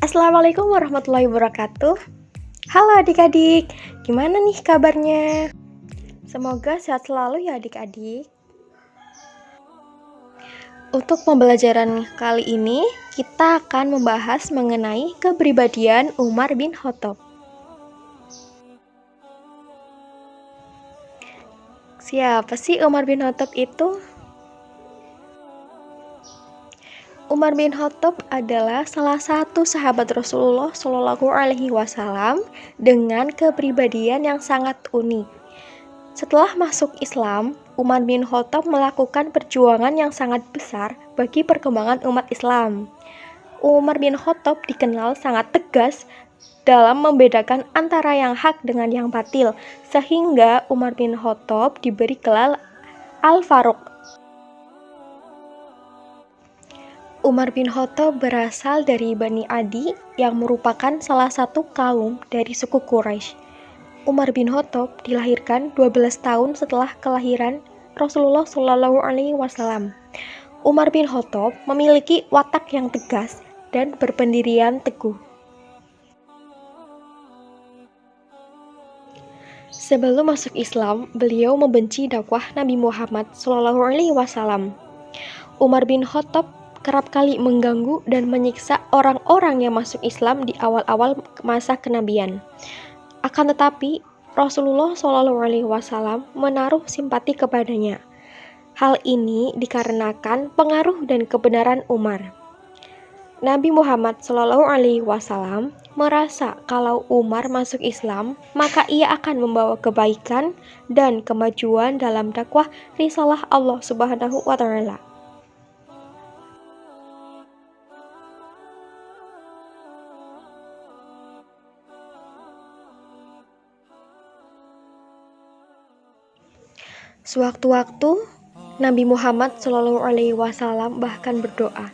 Assalamualaikum warahmatullahi wabarakatuh. Halo adik-adik, gimana nih kabarnya? Semoga sehat selalu ya adik-adik. Untuk pembelajaran kali ini, kita akan membahas mengenai kepribadian Umar bin Khattab. Siapa sih Umar bin Khattab itu? Umar bin Khattab adalah salah satu sahabat Rasulullah Shallallahu Alaihi Wasallam dengan kepribadian yang sangat unik. Setelah masuk Islam, Umar bin Khattab melakukan perjuangan yang sangat besar bagi perkembangan umat Islam. Umar bin Khattab dikenal sangat tegas dalam membedakan antara yang hak dengan yang batil, sehingga Umar bin Khattab diberi gelar Al-Faruq. Umar bin Khattab berasal dari Bani Adi yang merupakan salah satu kaum dari suku Quraisy. Umar bin Khattab dilahirkan 12 tahun setelah kelahiran Rasulullah Shallallahu Alaihi Wasallam. Umar bin Khattab memiliki watak yang tegas dan berpendirian teguh. Sebelum masuk Islam, beliau membenci dakwah Nabi Muhammad Shallallahu Alaihi Wasallam. Umar bin Khattab kerap kali mengganggu dan menyiksa orang-orang yang masuk Islam di awal-awal masa kenabian. Akan tetapi, Rasulullah Shallallahu Alaihi Wasallam menaruh simpati kepadanya. Hal ini dikarenakan pengaruh dan kebenaran Umar. Nabi Muhammad Shallallahu Alaihi Wasallam merasa kalau Umar masuk Islam, maka ia akan membawa kebaikan dan kemajuan dalam dakwah risalah Allah Subhanahu wa Ta'ala. Sewaktu-waktu, Nabi Muhammad Shallallahu Alaihi Wasallam bahkan berdoa,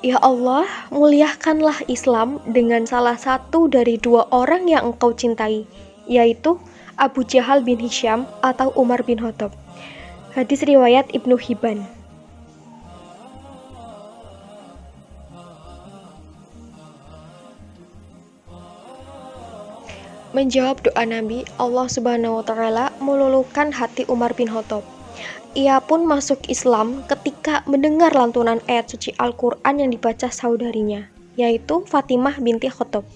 "Ya Allah, muliakanlah Islam dengan salah satu dari dua orang yang Engkau cintai, yaitu Abu Jahal bin Hisham atau Umar bin Khattab." Hadis riwayat Ibnu Hibban. Menjawab doa Nabi, Allah Subhanahu wa Ta'ala meluluhkan hati Umar bin Khattab. Ia pun masuk Islam ketika mendengar lantunan ayat suci Al-Quran yang dibaca saudarinya, yaitu Fatimah binti Khattab.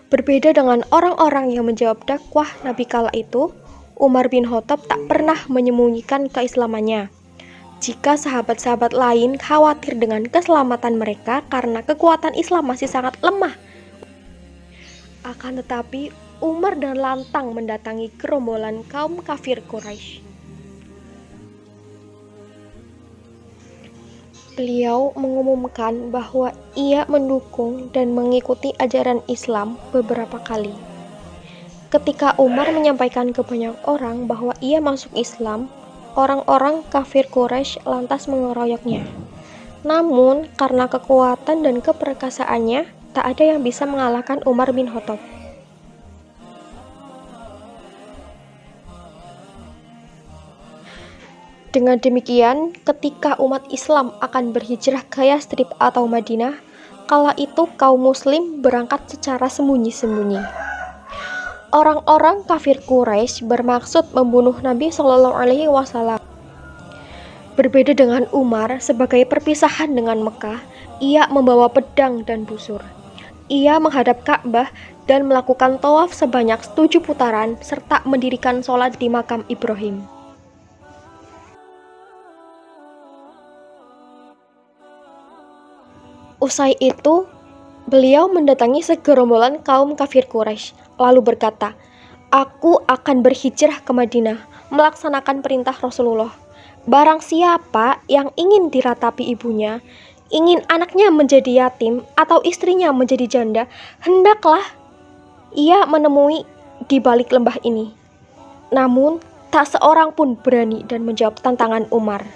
Berbeda dengan orang-orang yang menjawab dakwah Nabi kala itu, Umar bin Khattab tak pernah menyembunyikan keislamannya. Jika sahabat-sahabat lain khawatir dengan keselamatan mereka karena kekuatan Islam masih sangat lemah, akan tetapi Umar dengan lantang mendatangi gerombolan kaum kafir Quraisy. Beliau mengumumkan bahwa ia mendukung dan mengikuti ajaran Islam beberapa kali. Ketika Umar menyampaikan ke banyak orang bahwa ia masuk Islam, orang-orang kafir Quraisy lantas mengeroyoknya. Namun, karena kekuatan dan keperkasaannya, tak ada yang bisa mengalahkan Umar bin Khattab. Dengan demikian, ketika umat Islam akan berhijrah ke Yastrib atau Madinah, kala itu kaum muslim berangkat secara sembunyi-sembunyi. Orang-orang kafir Quraisy bermaksud membunuh Nabi Shallallahu Alaihi Wasallam. Berbeda dengan Umar, sebagai perpisahan dengan Mekah, ia membawa pedang dan busur. Ia menghadap Ka'bah dan melakukan tawaf sebanyak 7 putaran serta mendirikan sholat di makam Ibrahim. Usai itu, beliau mendatangi segerombolan kaum kafir Quraisy, lalu berkata, "Aku akan berhijrah ke Madinah, melaksanakan perintah Rasulullah. Barang siapa yang ingin diratapi ibunya, ingin anaknya menjadi yatim atau istrinya menjadi janda, hendaklah ia menemui di balik lembah ini." Namun, tak seorang pun berani dan menjawab tantangan Umar.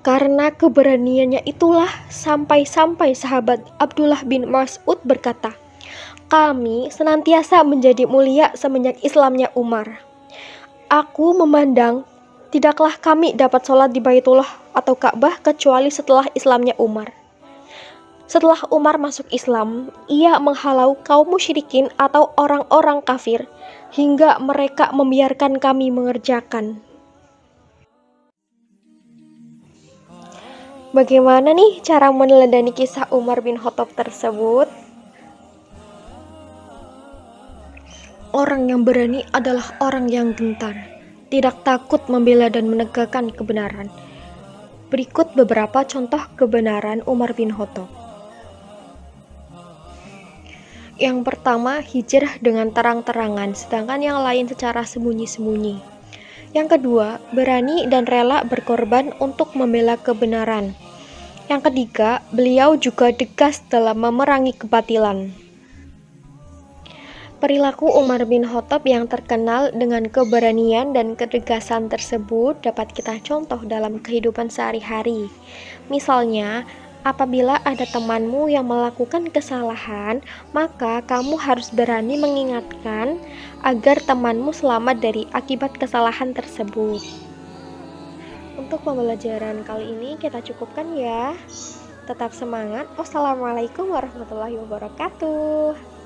Karena keberaniannya itulah sampai-sampai sahabat Abdullah bin Mas'ud berkata, "Kami senantiasa menjadi mulia semenjak Islamnya Umar. Aku memandang Tidaklah kami dapat sholat di Baitullah atau Ka'bah kecuali setelah Islamnya Umar. Setelah Umar masuk Islam, ia menghalau kaum musyrikin atau orang-orang kafir hingga mereka membiarkan kami mengerjakan. Bagaimana nih cara meneladani kisah Umar bin Khattab tersebut? Orang yang berani adalah orang yang gentar, tidak takut membela dan menegakkan kebenaran. Berikut beberapa contoh kebenaran Umar bin Khattab. Yang pertama, hijrah dengan terang-terangan, sedangkan yang lain secara sembunyi-sembunyi. Yang kedua, berani dan rela berkorban untuk membela kebenaran. Yang ketiga, beliau juga tegas dalam memerangi kebatilan. Perilaku Umar bin Khattab yang terkenal dengan keberanian dan ketegasan tersebut dapat kita contoh dalam kehidupan sehari-hari. Misalnya, apabila ada temanmu yang melakukan kesalahan, maka kamu harus berani mengingatkan agar temanmu selamat dari akibat kesalahan tersebut. Untuk pembelajaran kali ini kita cukupkan ya. Tetap semangat. Wassalamualaikum warahmatullahi wabarakatuh.